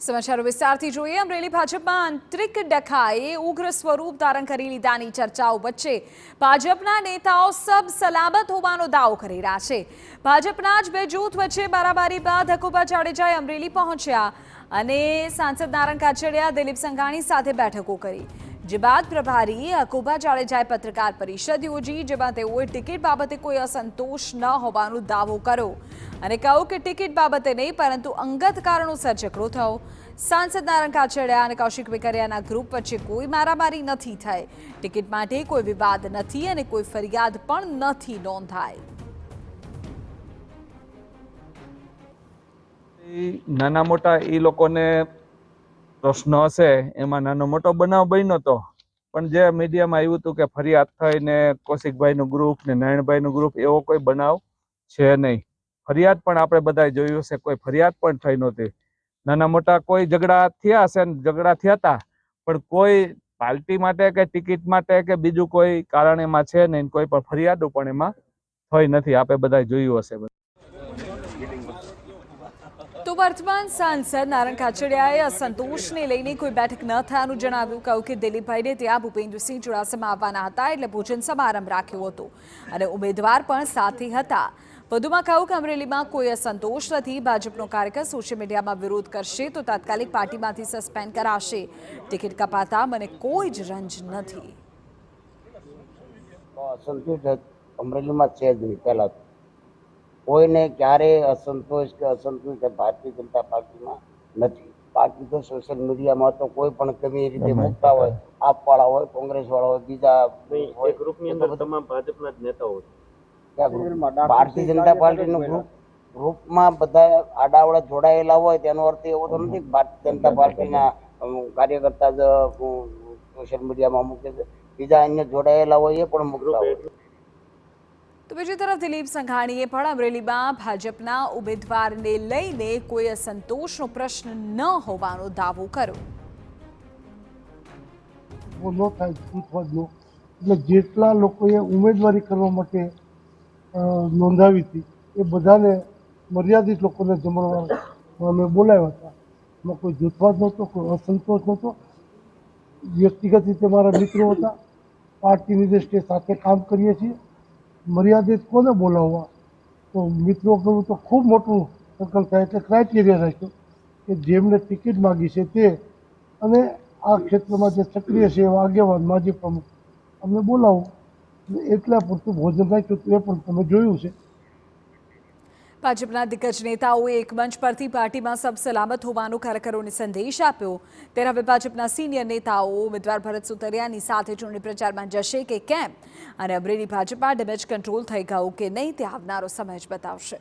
સમાચારો વિસ્તારથી જોઈએ। અમરેલી ભાજપમાં આંતરિક ડખાએ ઉગ્ર સ્વરૂપ ધારણ કરી લીધાની ચર્ચાઓ વચ્ચે ભાજપના નેતાઓ સબ સલામત હોવાનો દાવો કરી રહ્યા છે। ભાજપના જ બે જૂથ વચ્ચે બારાબારી બાદ હકુબા જાડેજાએ અમરેલી પહોંચ્યા અને સાંસદ નારણ કાછડિયા, દિલીપ સંઘાણી સાથે બેઠકો કરી। જે બાદ પ્રભારી હકુબા જાડેજાએ પત્રકાર પરિષદ યોજી, જેમાં તેઓએ ટિકિટ બાબતે કોઈ અસંતોષ ન હોવાનો દાવો કર્યો અને કહ્યું કે ટિકિટ બાબતે નહીં પરંતુ અંગત કારણોસર ઝઘડો થયો। સાંસદ નારણ કાછડિયા અને કૌશિક વેકરિયાના ગ્રુપ વચ્ચે કોઈ મારામારી નથી થઈ। ટિકિટ માટે કોઈ વિવાદ નથી અને કોઈ ફરિયાદ પણ નથી નોંધાઈ। નાના મોટા એ લોકોને પ્રશ્ન હશે, એમાં નાનો મોટો બનાવ બન્યો હતો, પણ જે મીડિયામાં આવ્યું હતું કે ફરિયાદ થઈને કૌશિકભાઈનું ગ્રુપ ને નારાયણભાઈનું ગ્રુપ, એવો કોઈ બનાવ છે નહીં। ફરિયાદ પણ આપણે બધાએ જોયું હશે, કોઈ ફરિયાદ પણ થઈ નહોતી। નાના મોટા કોઈ ઝઘડા થયા હશે, ઝઘડા થયા હતા, પણ કોઈ પાર્ટી માટે કે ટિકિટ માટે કે બીજું કોઈ કારણ એમાં છે નહીં, કોઈ પણ ફરિયાદો પણ એમાં થઈ નથી, આપણે બધાએ જોયું હશે। તો વર્તમાન સાંસદ નારણ કાછડિયાએ અસંતોષને લઈને કોઈ બેઠક ન થયાનું જણાવ્યું। કહ્યું કે દિલીપભાઈને ત્યાં ભૂપેન્દ્રસિંહ ચુડાસમા આવવાના હતા એટલે ભોજન સમારંભ રાખ્યો હતો અને ઉમેદવાર પણ સાથે હતા। વધુમાં કહ્યું કે અમરેલીમાં કોઈ અસંતોષ નથી। ભાજપનો કાર્યકર સોશિયલ મીડિયામાં વિરોધ કરશે તો તાત્કાલિક પાર્ટીમાંથી સસ્પેન્ડ કરાશે। ટિકિટ કપાતા મને કોઈ જ રંજ નથી। અસંતોષ અમરેલીમાં છે જ નહીં। પહેલા કોઈને ક્યારેય અસંતોષ ભારતીય જનતા પાર્ટીમાં નથી। બાકી તો સોશિયલ મીડિયામાં તો કોઈ પણ ગમે રીતે મૂકતા હોય, આપવાળા હોય, કોંગ્રેસ વાળા હોય, બીજા ગ્રુપની અંદર તમામ ભાજપના જ નેતાઓ છે। ભારતીય જનતા પાર્ટીનું ગ્રુપમાં બધા આડાવડા જોડાયેલા હોય તેનો અર્થ એવો તો નથી ભારતીય જનતા પાર્ટીના કાર્યકર્તા જ સોશિયલ મીડિયામાં મૂકે છે, બીજા અન્ય જોડાયેલા હોય એ પણ મૂકતા હોય। તો બીજી તરફ દિલીપ સંઘાણીએ પણ અમરેલીમાં ભાજપના ઉમેદવારને લઈને કોઈ અસંતોષનો પ્રશ્ન ન હોવાનો દાવો કર્યો। એટલે જેટલા લોકોએ ઉમેદવારી કરવા માટે નોંધાવી હતી એ બધાને મર્યાદિત લોકોને જમણવાર અમે બોલાવ્યા હતા। એમાં કોઈ જૂથવાદ નહોતો, કોઈ અસંતોષ નહોતો। વ્યક્તિગત રીતે મારા મિત્રો હતા, પાર્ટીની દ્રષ્ટિએ સાથે કામ કરીએ છીએ। મર્યાદિત કોને બોલાવવા, તો મિત્રો કરવું તો ખૂબ મોટું સર્કલ થાય, એટલે ક્રાઇટેરિયા રાખ્યો કે જેમને ટિકિટ માગી છે તે અને આ ક્ષેત્રમાં જે સક્રિય છે એવા આગેવાન, માજી પ્રમુખ અમને બોલાવો, એટલા પૂરતું ભોજન રાખ્યું, એ પણ તમે જોયું છે। ભાજપના દિગ્ગજ નેતાઓએ એક મંચ પરથી પાર્ટીમાં સબ સલામત હોવાનો કાર્યકરોને સંદેશ આપ્યો। ત્યારે હવે ભાજપના સિનિયર નેતાઓ ઉમેદવાર ભરત સુતરિયાની સાથે ચૂંટણી પ્રચારમાં જશે કે કેમ અને અમરેલી ભાજપમાં ડેમેજ કંટ્રોલ થઈ ગયું કે નહીં તે આવનારો સમય જ બતાવશે।